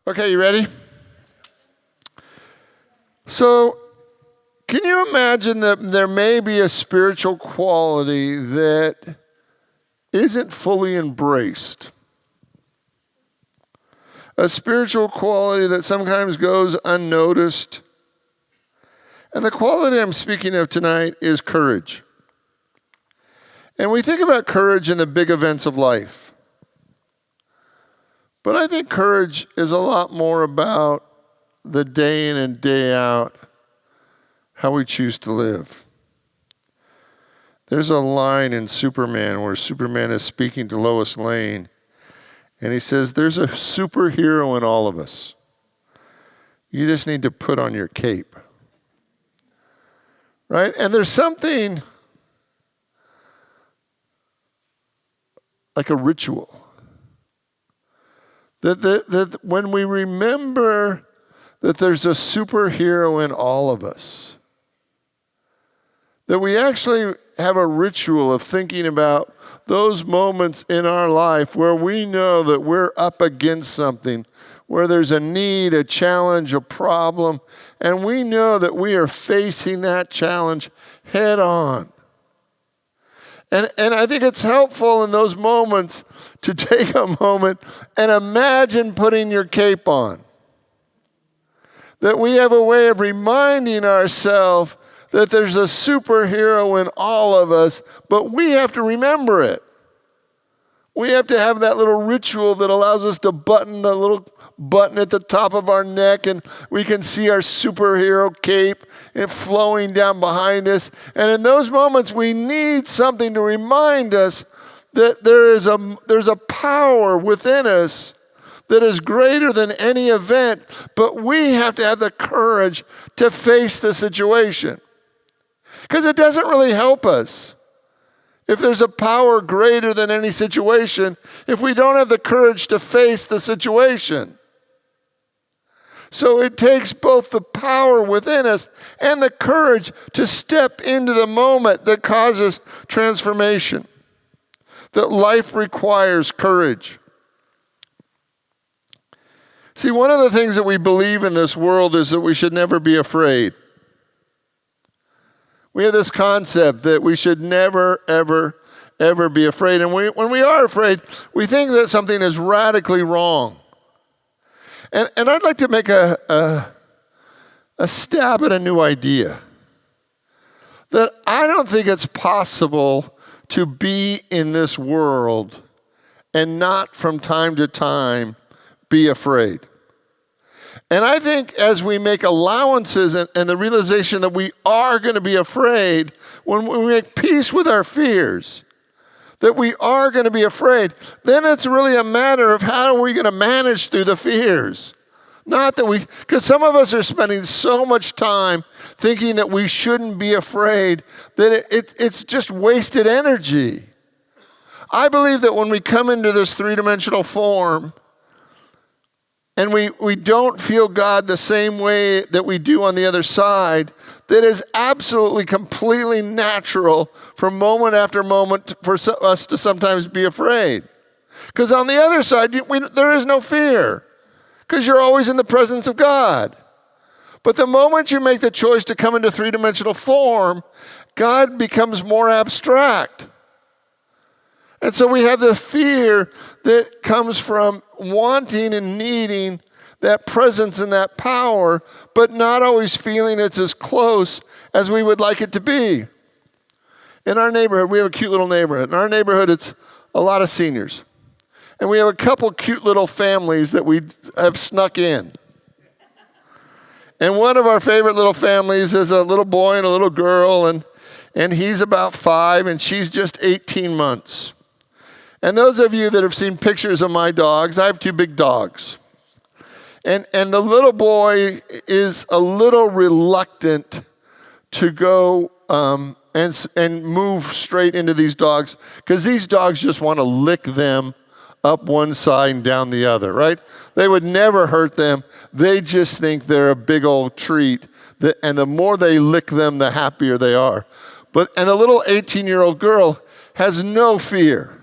Okay, you ready? So, can you imagine that there may be a spiritual quality that isn't fully embraced? A spiritual quality that sometimes goes unnoticed. And the quality I'm speaking of tonight is courage. And we think about courage in the big events of life. But I think courage is a lot more about the day in and day out, how we choose to live. There's a line in Superman where Superman is speaking to Lois Lane, and he says, there's a superhero in all of us. You just need to put on your cape. Right? And there's something like a ritual. That when we remember that there's a superhero in all of us, that we actually have a ritual of thinking about those moments in our life where we know that we're up against something, where there's a need, a challenge, a problem, and we know that we are facing that challenge head on. And I think it's helpful in those moments to take a moment and imagine putting your cape on. That we have a way of reminding ourselves that there's a superhero in all of us, but we have to remember it. We have to have that little ritual that allows us to button the little button at the top of our neck, and we can see our superhero cape and flowing down behind us. And in those moments, we need something to remind us that there's a power within us that is greater than any event, but we have to have the courage to face the situation. Because it doesn't really help us if there's a power greater than any situation if we don't have the courage to face the situation. So it takes both the power within us and the courage to step into the moment that causes transformation. That life requires courage. See, one of the things that we believe in this world is that we should never be afraid. We have this concept that we should never, ever, ever be afraid. And when we are afraid, we think that something is radically wrong. And I'd like to make a stab at a new idea. That I don't think it's possible to be in this world and not from time to time be afraid. And I think as we make allowances and the realization that we are going to be afraid, when we make peace with our fears, that we are going to be afraid, then it's really a matter of how are we going to manage through the fears. Not that because some of us are spending so much time thinking that we shouldn't be afraid that it's just wasted energy. I believe that when we come into this three-dimensional form, and we don't feel God the same way that we do on the other side, that is absolutely, completely natural for moment after moment for us to sometimes be afraid. Because on the other side, there is no fear, because you're always in the presence of God. But the moment you make the choice to come into three-dimensional form, God becomes more abstract. And so we have the fear that comes from wanting and needing that presence and that power, but not always feeling it's as close as we would like it to be. In our neighborhood, we have a cute little neighborhood. In our neighborhood, it's a lot of seniors. And we have a couple cute little families that we have snuck in. And one of our favorite little families is a little boy and a little girl, and he's about 5, and she's just 18 months. And those of you that have seen pictures of my dogs, I have 2 big dogs. And the little boy is a little reluctant to go and move straight into these dogs, because these dogs just want to lick them up one side and down the other, right? They would never hurt them. They just think they're a big old treat. And the more they lick them, the happier they are. And the little 18-year-old girl has no fear.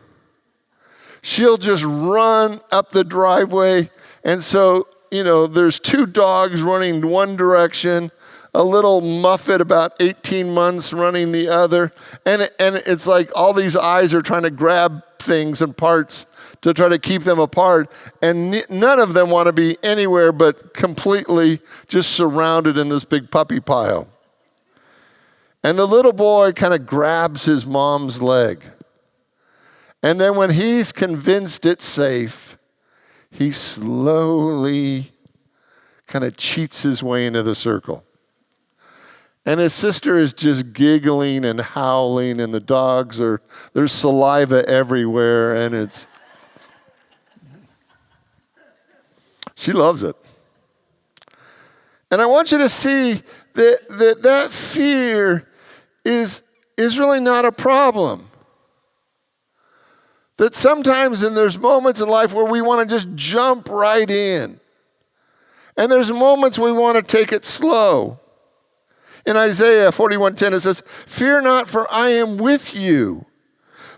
She'll just run up the driveway. And so there's two dogs running one direction, a little muffet about 18 months running the other, and it's like all these eyes are trying to grab things and parts to try to keep them apart, and none of them want to be anywhere but completely just surrounded in this big puppy pile. And the little boy kind of grabs his mom's leg. And then when he's convinced it's safe, he slowly kind of cheats his way into the circle. And his sister is just giggling and howling, and the dogs there's saliva everywhere, and she loves it. And I want you to see that fear is really not a problem. That sometimes there's moments in life where we want to just jump right in. And there's moments we want to take it slow. In Isaiah 41:10 it says, "Fear not, for I am with you.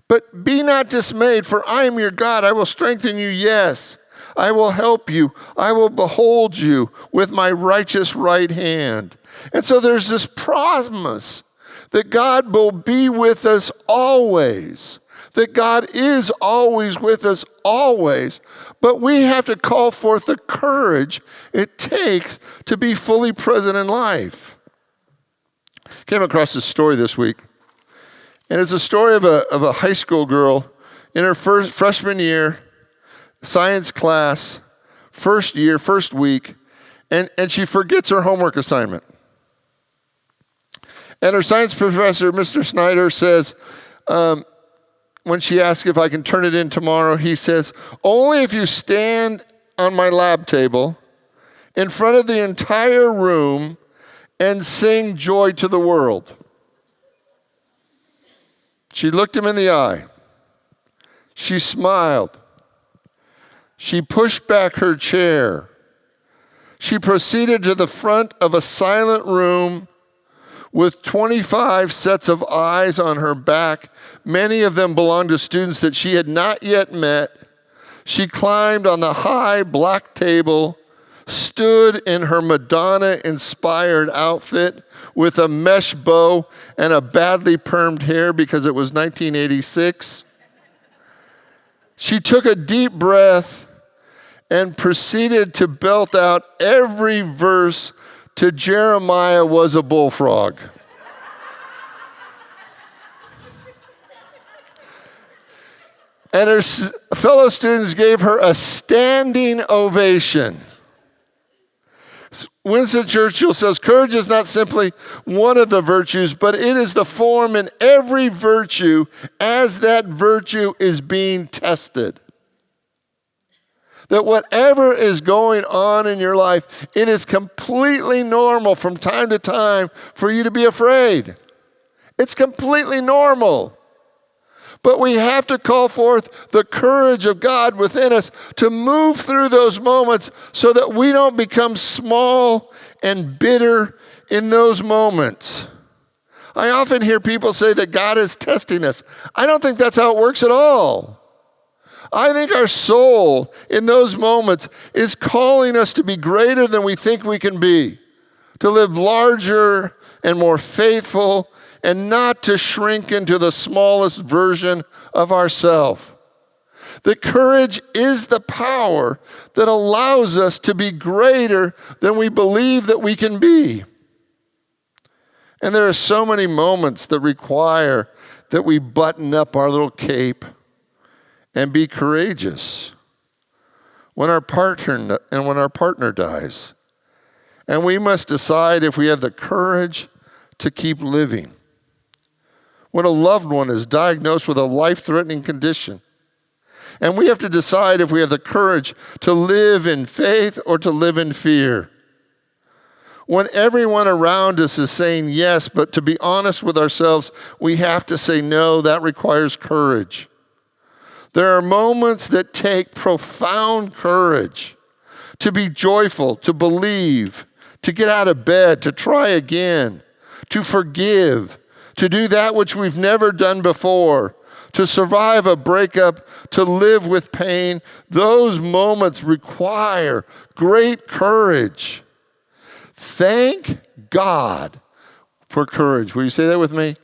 But be not dismayed, for I am your God. I will strengthen you, yes. I will help you. I will behold you with my righteous right hand." And so there's this promise that God will be with us always. That God is always with us, always. But we have to call forth the courage it takes to be fully present in life. Came across this story this week. And it's a story of a high school girl in her freshman year, science class, first week, and she forgets her homework assignment. And her science professor, Mr. Snyder, says, when she asks if I can turn it in tomorrow, he says, "Only if you stand on my lab table in front of the entire room and sing joy to the world." She looked him in the eye. She smiled. She pushed back her chair. She proceeded to the front of a silent room with 25 sets of eyes on her back. Many of them belonged to students that she had not yet met. She climbed on the high black table, stood in her Madonna-inspired outfit with a mesh bow and a badly permed hair because it was 1986. She took a deep breath and proceeded to belt out every verse to "Jeremiah was a bullfrog." And her fellow students gave her a standing ovation. Winston Churchill says, "Courage is not simply one of the virtues, but it is the form in every virtue as that virtue is being tested." That whatever is going on in your life, it is completely normal from time to time for you to be afraid. It's completely normal. But we have to call forth the courage of God within us to move through those moments so that we don't become small and bitter in those moments. I often hear people say that God is testing us. I don't think that's how it works at all. I think our soul in those moments is calling us to be greater than we think we can be, to live larger and more faithful, and not to shrink into the smallest version of ourselves. The courage is the power that allows us to be greater than we believe that we can be. And there are so many moments that require that we button up our little cape and be courageous. When our partner dies, and we must decide if we have the courage to keep living. When a loved one is diagnosed with a life-threatening condition, and we have to decide if we have the courage to live in faith or to live in fear. When everyone around us is saying yes, but to be honest with ourselves, we have to say no. That requires courage. There are moments that take profound courage to be joyful, to believe, to get out of bed, to try again, to forgive, to do that which we've never done before, to survive a breakup, to live with pain. Those moments require great courage. Thank God for courage. Will you say that with me?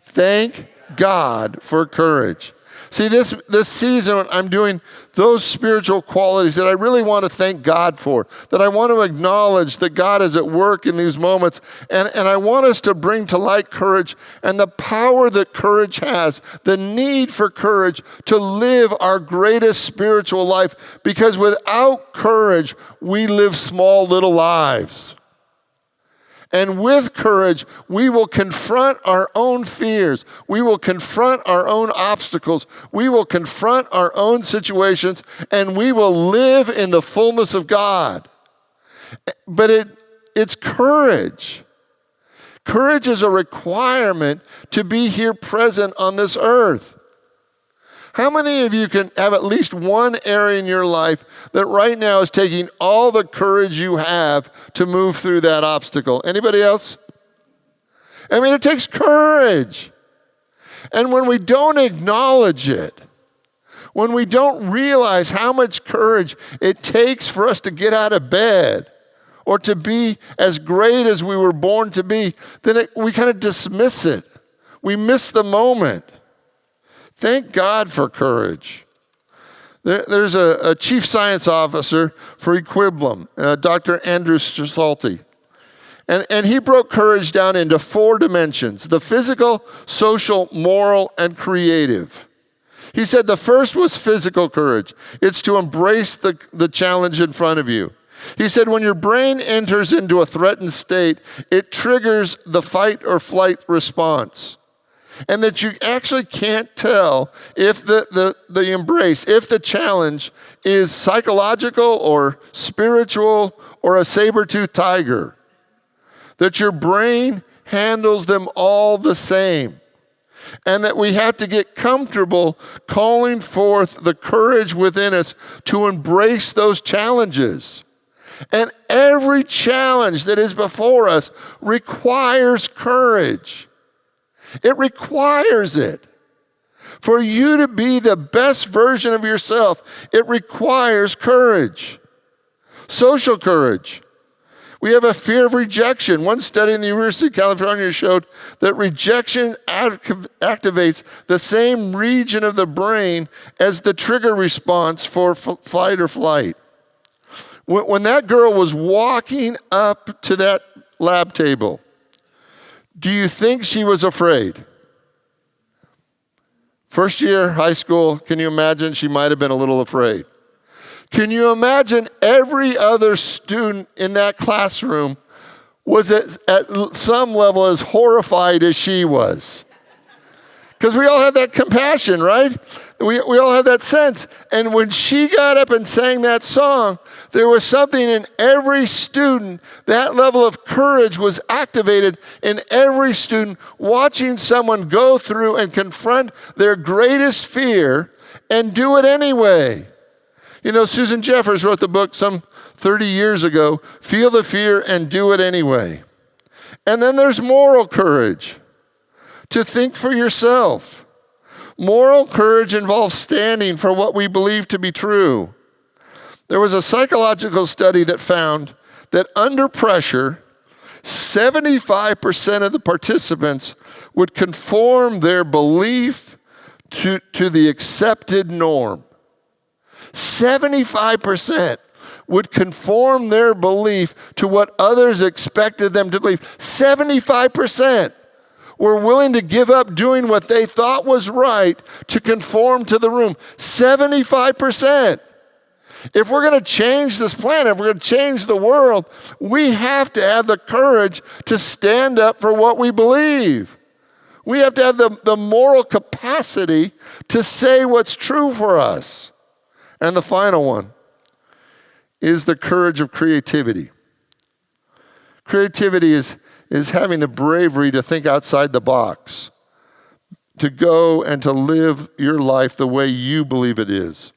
Thank God for courage. See, this season, I'm doing those spiritual qualities that I really want to thank God for, that I want to acknowledge that God is at work in these moments, and I want us to bring to light courage and the power that courage has, the need for courage to live our greatest spiritual life, because without courage, we live small little lives. And with courage, we will confront our own fears. We will confront our own obstacles. We will confront our own situations, and we will live in the fullness of God. But it's courage. Courage is a requirement to be here present on this earth. How many of you can have at least one area in your life that right now is taking all the courage you have to move through that obstacle? Anybody else? I mean, it takes courage. And when we don't acknowledge it, when we don't realize how much courage it takes for us to get out of bed or to be as great as we were born to be, then we kind of dismiss it. We miss the moment. Thank God for courage. There's a chief science officer for Equilibrium, Dr. Andrew Salty. And he broke courage down into 4 dimensions: the physical, social, moral, and creative. He said the first was physical courage. It's to embrace the challenge in front of you. He said when your brain enters into a threatened state, it triggers the fight or flight response. And that you actually can't tell if the embrace, if the challenge is psychological or spiritual or a saber-toothed tiger. That your brain handles them all the same. And that we have to get comfortable calling forth the courage within us to embrace those challenges. And every challenge that is before us requires courage. It requires it. For you to be the best version of yourself, it requires courage. Social courage. We have a fear of rejection. One study in the University of California showed that rejection activates the same region of the brain as the trigger response for fight or flight. When that girl was walking up to that lab table, do you think she was afraid? First year high school, can you imagine she might have been a little afraid? Can you imagine every other student in that classroom was at some level as horrified as she was? Because we all have that compassion, right? We all have that sense. And when she got up and sang that song, there was something in every student. That level of courage was activated in every student, watching someone go through and confront their greatest fear and do it anyway. You know, Susan Jeffers wrote the book some 30 years ago, Feel the Fear and Do It Anyway. And then there's moral courage. To think for yourself. Moral courage involves standing for what we believe to be true. There was a psychological study that found that under pressure, 75% of the participants would conform their belief to the accepted norm. 75% would conform their belief to what others expected them to believe. 75%. Were willing to give up doing what they thought was right to conform to the room. 75%. If we're going to change this planet, if we're going to change the world, we have to have the courage to stand up for what we believe. We have to have the moral capacity to say what's true for us. And the final one is the courage of creativity. Creativity is having the bravery to think outside the box, to go and to live your life the way you believe it is.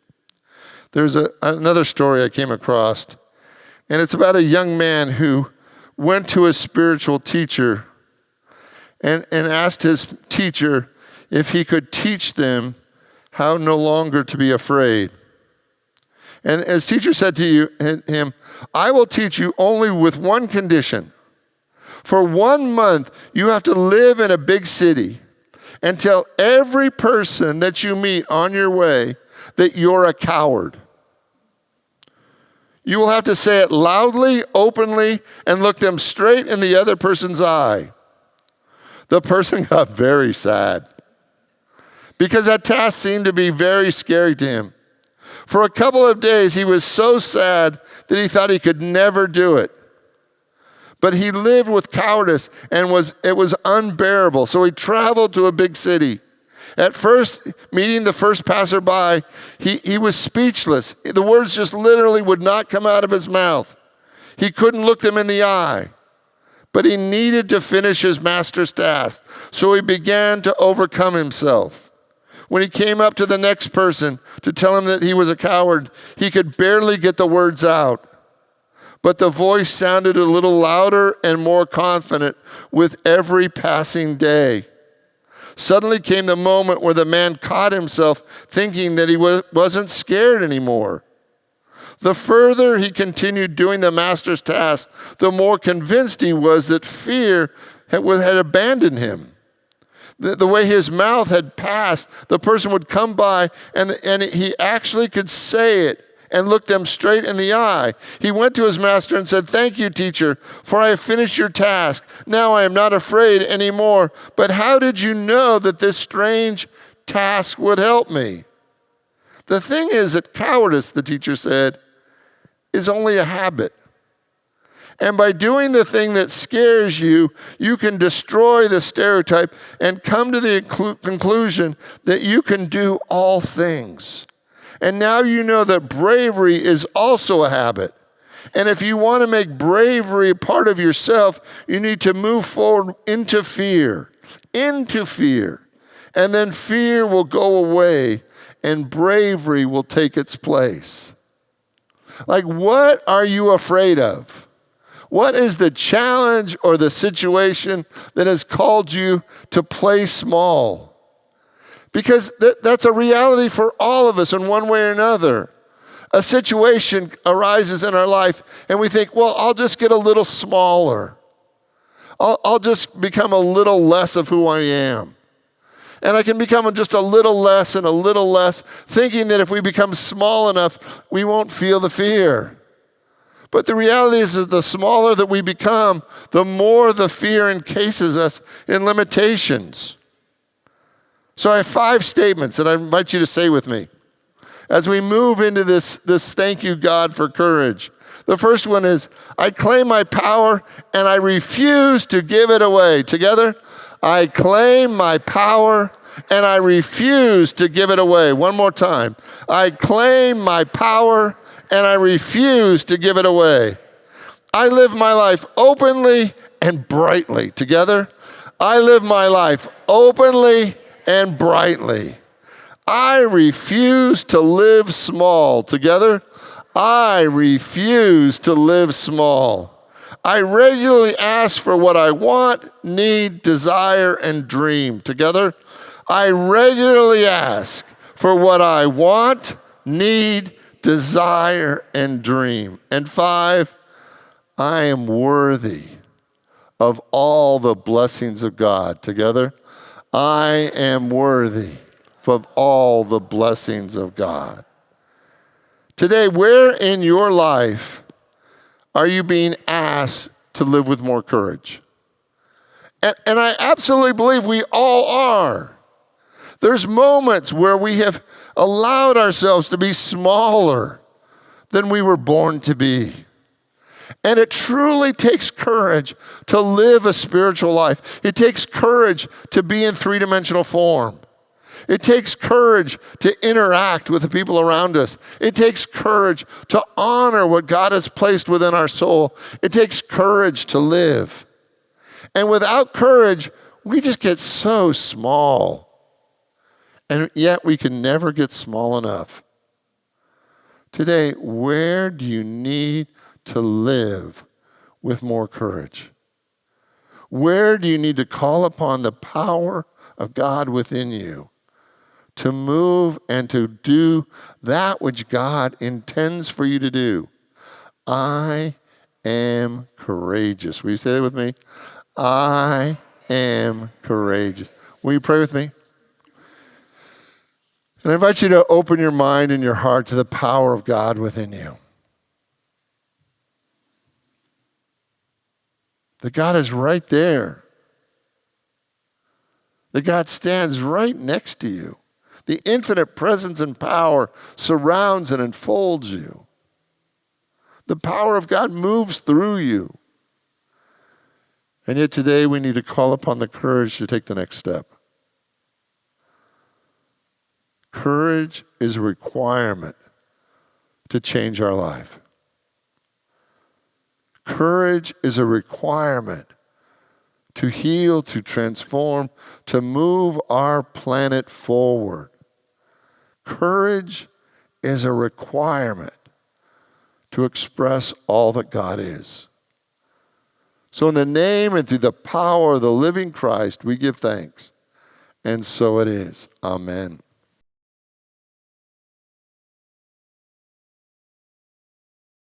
There's another story I came across, and it's about a young man who went to his spiritual teacher and asked his teacher if he could teach them how no longer to be afraid. And his teacher said to him, I will teach you only with one condition. For 1 month, you have to live in a big city and tell every person that you meet on your way that you're a coward. You will have to say it loudly, openly, and look them straight in the other person's eye. The person got very sad because that task seemed to be very scary to him. For a couple of days, he was so sad that he thought he could never do it. But he lived with cowardice, and it was unbearable. So he traveled to a big city. At first, meeting the first passerby, he was speechless. The words just literally would not come out of his mouth. He couldn't look them in the eye. But he needed to finish his master's task. So he began to overcome himself. When he came up to the next person to tell him that he was a coward, he could barely get the words out. But the voice sounded a little louder and more confident with every passing day. Suddenly came the moment where the man caught himself thinking that he wasn't scared anymore. The further he continued doing the master's task, the more convinced he was that fear had abandoned him. The way his mouth had passed, the person would come by and he actually could say it and look them straight in the eye. He went to his master and said, "Thank you, teacher, for I have finished your task. Now I am not afraid anymore. But how did you know that this strange task would help me?" The thing is that cowardice, the teacher said, is only a habit. And by doing the thing that scares you, you can destroy the stereotype and come to the conclusion that you can do all things. And now you know that bravery is also a habit. And if you want to make bravery a part of yourself, you need to move forward into fear. And then fear will go away and bravery will take its place. Like, what are you afraid of? What is the challenge or the situation that has called you to play small? Because that's a reality for all of us in one way or another. A situation arises in our life and we think, well, I'll just get a little smaller. I'll just become a little less of who I am. And I can become just a little less and a little less, thinking that if we become small enough, we won't feel the fear. But the reality is that the smaller that we become, the more the fear encases us in limitations. So I have 5 statements that I invite you to say with me as we move into this thank you, God, for courage. The first one is, I claim my power and I refuse to give it away. Together, I claim my power and I refuse to give it away. One more time. I claim my power and I refuse to give it away. I live my life openly and brightly. Together, I live my life openly and brightly. I refuse to live small. Together, I refuse to live small. I regularly ask for what I want, need, desire, and dream. Together, I regularly ask for what I want, need, desire, and dream. And 5, I am worthy of all the blessings of God. Together, I am worthy of all the blessings of God. Today, where in your life are you being asked to live with more courage? And I absolutely believe we all are. There's moments where we have allowed ourselves to be smaller than we were born to be. And it truly takes courage to live a spiritual life. It takes courage to be in 3-dimensional form. It takes courage to interact with the people around us. It takes courage to honor what God has placed within our soul. It takes courage to live. And without courage, we just get so small. And yet we can never get small enough. Today, where do you need to live with more courage? Where do you need to call upon the power of God within you to move and to do that which God intends for you to do. I am courageous. Will you say that with me? I am courageous. Will you pray with me? And I invite you to open your mind and your heart to the power of God within you. That God is right there. That God stands right next to you. The infinite presence and power surrounds and enfolds you. The power of God moves through you. And yet today we need to call upon the courage to take the next step. Courage is a requirement to change our life. Courage is a requirement to heal, to transform, to move our planet forward. Courage is a requirement to express all that God is. So in the name and through the power of the living Christ, we give thanks. And so it is. Amen.